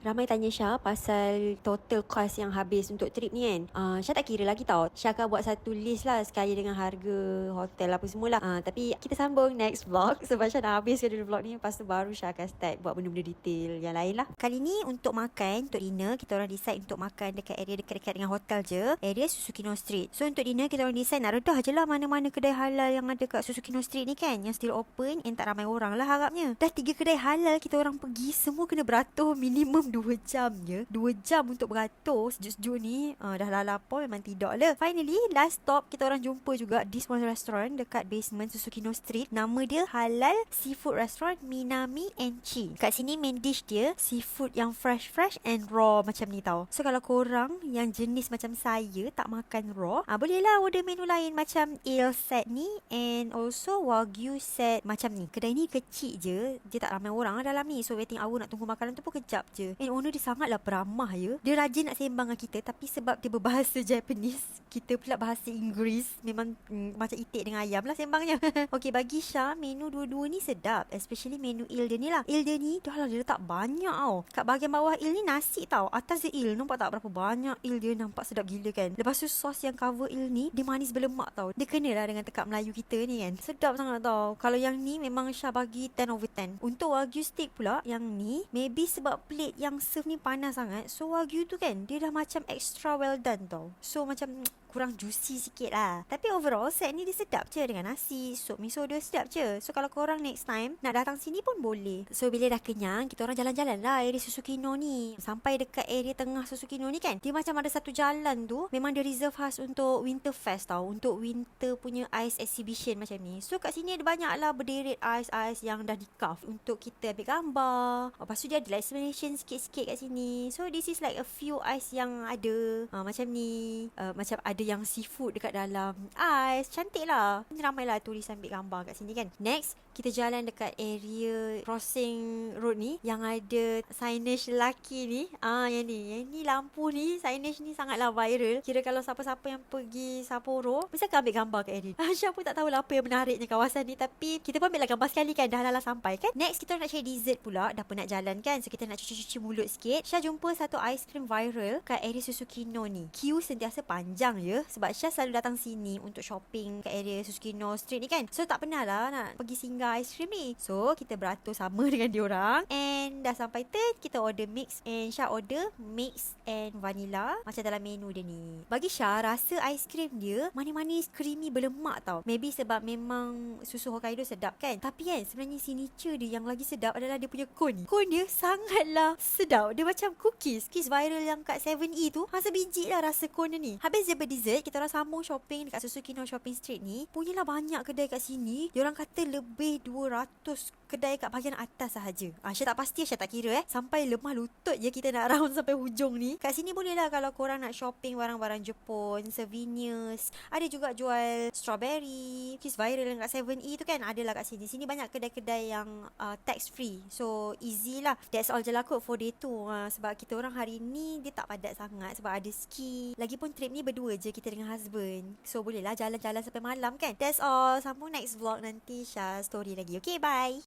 Ramai tanya Syah pasal total cost yang habis untuk trip ni kan. Syah tak kira lagi tau. Syah akan buat satu list lah sekali dengan harga hotel apa semualah. Tapi kita sambung next vlog sebab Syah dah habis dulu vlog ni. Lepas tu baru Syah akan start buat benda-benda detail yang lain lah. Kali ni untuk makan, untuk dinner, kita orang decide untuk makan dekat area dekat-dekat dengan hotel je. Area Susukino Street. So untuk dinner kita orang decide nak redah je lah mana-mana kedai halal yang ada kat Susukino Street ni kan. Yang still open and tak ramai orang lah harapnya. Dah 3 kedai halal kita orang pergi, semua kena beratur minimum 2 jam je. 2 jam untuk beratur sejuk-sejuk ni. Dah lah lapar memang tidak lah. Finally last stop kita orang jumpa juga this one restaurant dekat basement Susukino Street. Nama dia Halal Seafood Restaurant Minami and Chi. Kat sini main dish dia seafood yang fresh and raw macam ni tau. So kalau korang yang jenis macam saya tak makan raw, bolehlah order menu lain macam ale set ni and also wagyu set macam ni. Kedai ni kecil je, dia tak ramai orang lah dalam ni. So waiting hour nak tunggu makanan tu pun kejap je. And owner dia sangatlah peramah ya. Dia rajin nak sembang dengan kita, tapi sebab dia berbahasa Japanese, kita pula bahasa Inggeris, memang macam itik dengan ayam lah sembangnya. Okay, bagi Syah menu dua-dua ni sedap, especially menu il dia ni lah. Il dia ni dah lah dia letak banyak tau. Kat bahagian bawah il ni nasi tau, atas dia il. Nampak tak berapa banyak il dia, nampak sedap gila kan. Lepas tu sos yang cover il ni dia manis berlemak tau. Dia kena lah dengan tekak Melayu kita ni kan. Sedap sangat tau. Kalau yang ni memang Syah bagi 10/10. Untuk wagyu steak pula, yang ni maybe sebab plate yang serve ni panas sangat, so wagyu tu kan dia dah macam extra well done tau. So macam kurang juicy sikit lah. Tapi overall set ni dia sedap je dengan nasi, sup miso dia sedap je. So kalau korang next time nak datang sini pun boleh. So bila dah kenyang, kita orang jalan-jalan lah area Susukino ni. Sampai dekat area tengah Susukino ni kan, dia macam ada satu jalan tu memang dia reserve khas untuk Winter Fest tau. Untuk winter punya ice exhibition macam ni. So kat sini ada banyak lah berderet ice yang dah di carve untuk kita ambil gambar. Lepas tu dia ada explanation sikit-sikit kat sini. So this is like a few ice yang ada macam ni. Macam ada yang seafood dekat dalam ais. Cantik lah. Ramai lah turis ambil gambar kat sini kan. Next, kita jalan dekat area crossing road ni yang ada signage lelaki ni. Yang ni lampu ni, signage ni sangatlah viral. Kira kalau siapa-siapa yang pergi Sapporo mesti akan ambil gambar kat area. Syah pun tak tahulah apa yang menariknya kawasan ni, tapi kita pun ambil lah gambar sekali kan. Dah lah sampai kan. Next, kita nak cari dessert pula. Dah penat jalan kan, so kita nak cuci-cuci mulut sikit. Syah jumpa satu aiskrim viral kat area Susukino ni. Queue sentiasa panjang je, sebab Syah selalu datang sini untuk shopping kat area Susukino Street ni kan. So tak pernah lah nak pergi singgah aiskrim ni. So kita beratur sama dengan diorang. And dah sampai turn, kita order mix. And Syah order mix and vanilla macam dalam menu dia ni. Bagi Syah, rasa aiskrim dia manis-manis, creamy, berlemak tau. Maybe sebab memang susu Hokkaido sedap kan. Tapi kan sebenarnya signature dia yang lagi sedap adalah dia punya cone. Cone dia sangatlah sedap. Dia macam cookies viral yang kat 7E tu. Sebiji lah rasa cone ni. Habis je berdessert, kita orang sambung shopping dekat Susukino Shopping Street ni. Punyalah banyak kedai kat sini. Diorang kata lebih 200 kedai kat bahagian atas sahaja. Syah tak pasti, Syah tak kira sampai lemah lutut je kita nak round sampai hujung ni. Kat sini boleh lah kalau korang nak shopping barang-barang Jepun, souvenirs. Ada juga jual strawberry, cookies viral yang kat 7E tu kan. Ada lah kat sini. Sini banyak kedai-kedai yang tax free. So easy lah. That's all je lah kot for day 2. Sebab kita orang hari ni dia tak padat sangat sebab ada ski. Lagipun trip ni berdua je kita dengan husband. So boleh lah jalan-jalan sampai malam kan. That's all. Sambung next vlog nanti Syah story lagi. Okay, bye.